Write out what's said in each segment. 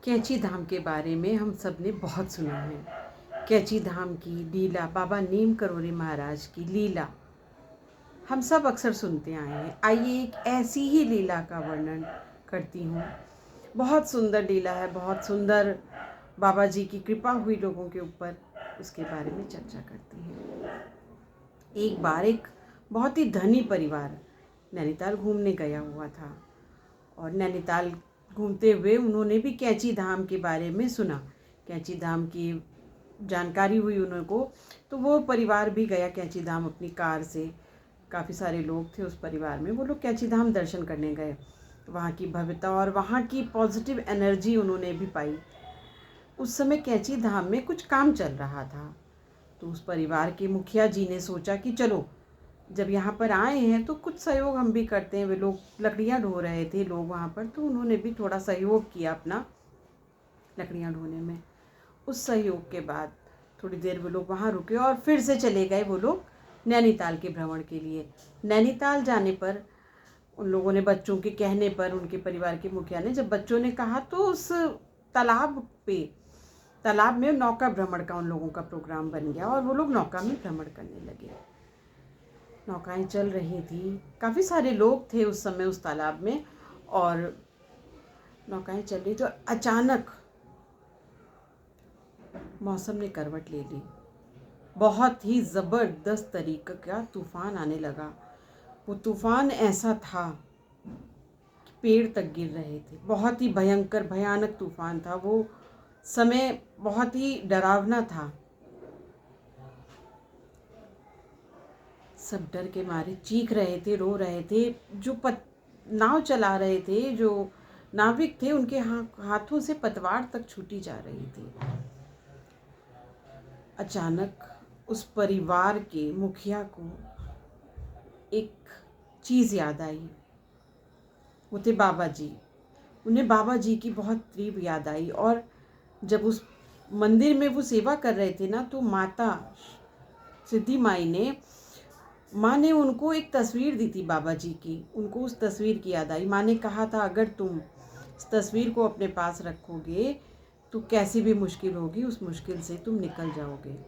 कैंची धाम के बारे में हम सब ने बहुत सुना है। कैंची धाम की लीला, बाबा नीम करोली महाराज की लीला हम सब अक्सर सुनते आए हैं। आइए एक ऐसी ही लीला का वर्णन करती हूँ। बहुत सुंदर लीला है, बहुत सुंदर बाबा जी की कृपा हुई लोगों के ऊपर, उसके बारे में चर्चा करते हैं। एक बार एक बहुत ही धनी परिवार नैनीताल घूमने गया हुआ था और नैनीताल घूमते हुए उन्होंने भी कैंची धाम के बारे में सुना। कैंची धाम की जानकारी हुई उनको, तो वो परिवार भी गया कैंची धाम अपनी कार से। काफ़ी सारे लोग थे उस परिवार में। वो लोग कैंची धाम दर्शन करने गए। वहाँ की भव्यता और वहाँ की पॉजिटिव एनर्जी उन्होंने भी पाई। उस समय कैंची धाम में कुछ काम चल रहा था, तो उस परिवार के मुखिया जी ने सोचा कि चलो जब यहाँ पर आए हैं तो कुछ सहयोग हम भी करते हैं। वे लोग लकड़ियाँ ढो रहे थे लोग वहाँ पर, तो उन्होंने भी थोड़ा सहयोग किया अपना लकड़ियाँ ढोने में। उस सहयोग के बाद थोड़ी देर वो लोग वहाँ रुके और फिर से चले गए वो लोग नैनीताल के भ्रमण के लिए। नैनीताल जाने पर उन लोगों ने, बच्चों के कहने पर, उनके परिवार के मुखिया ने, जब बच्चों ने कहा तो उस तालाब में नौका भ्रमण का उन लोगों का प्रोग्राम बन गया और वो लोग नौका में भ्रमण करने लगे। नौकाएं चल रही थी, काफ़ी सारे लोग थे उस समय उस तालाब में और नौकाएं चल रही तो अचानक मौसम ने करवट ले ली। बहुत ही ज़बरदस्त तरीके का तूफान आने लगा। वो तूफान ऐसा था कि पेड़ तक गिर रहे थे। बहुत ही भयंकर भयानक तूफान था। वो समय बहुत ही डरावना था। सब डर के मारे चीख रहे थे, रो रहे थे। जो नाव चला रहे थे, जो नाविक थे, उनके हाथों से पतवार तक छूटी जा रही थी। अचानक उस परिवार के मुखिया को एक चीज़ याद आई। वो थे बाबा जी। उन्हें बाबा जी की बहुत तीव्र याद आई और जब उस मंदिर में वो सेवा कर रहे थे ना, तो माता सिद्धि माँ ने उनको एक तस्वीर दी थी बाबा जी की। उनको उस तस्वीर की याद आई। माँ ने कहा था, अगर तुम इस तस्वीर को अपने पास रखोगे तो कैसी भी मुश्किल होगी, उस मुश्किल से तुम निकल जाओगे।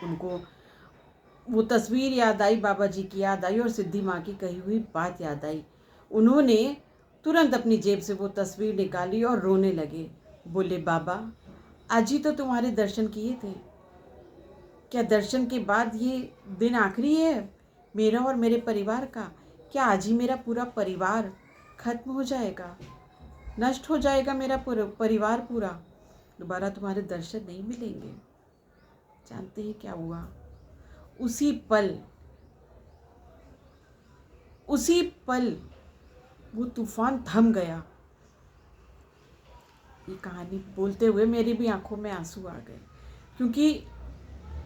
उनको वो तस्वीर याद आई, बाबा जी की याद आई और सिद्धि माँ की कही हुई बात याद आई। उन्होंने तुरंत अपनी जेब से वो तस्वीर निकाली और रोने लगे। बोले, बाबा आज ही तो तुम्हारे दर्शन किए थे। क्या दर्शन के बाद ये दिन आखिरी है मेरा और मेरे परिवार का? क्या आज ही मेरा पूरा परिवार खत्म हो जाएगा, नष्ट हो जाएगा मेरा परिवार पूरा? दोबारा तुम्हारे दर्शन नहीं मिलेंगे। जानते हैं क्या हुआ? उसी पल वो तूफान थम गया। ये कहानी बोलते हुए मेरी भी आंखों में आंसू आ गए, क्योंकि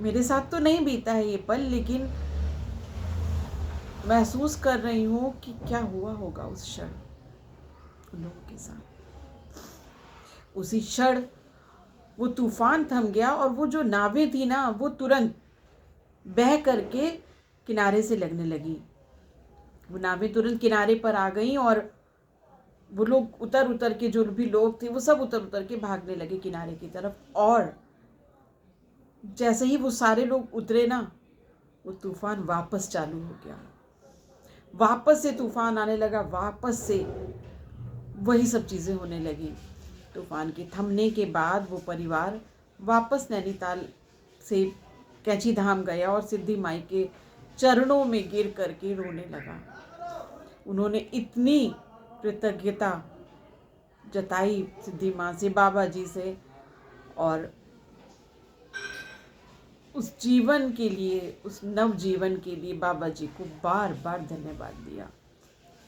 मेरे साथ तो नहीं बीता है ये पल, लेकिन महसूस कर रही हूँ कि क्या हुआ होगा उस क्षण उन लोगों के साथ। उसी क्षण वो तूफान थम गया और वो जो नावें थी ना, वो तुरंत बह करके किनारे से लगने लगी। वो नावें तुरंत किनारे पर आ गईं और वो लोग उतर के, जो भी लोग थे वो सब उतर के भागने लगे किनारे की तरफ। और जैसे ही वो सारे लोग उतरे ना, वो तूफान वापस चालू हो गया। वापस से तूफान आने लगा, वापस से वही सब चीज़ें होने लगी। तूफान के थमने के बाद वो परिवार वापस नैनीताल से कैंची धाम गया और सिद्धि माई के चरणों में गिर करके रोने लगा। उन्होंने इतनी कृतज्ञता जताई सिद्धि माँ से, बाबा जी से, और उस जीवन के लिए, उस नव जीवन के लिए बाबा जी को बार बार धन्यवाद दिया।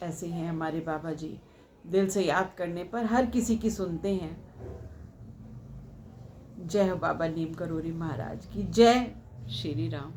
ऐसे हैं हमारे बाबा जी, दिल से याद करने पर हर किसी की सुनते हैं। जय हो बाबा नीम करोली महाराज की। जय श्री राम।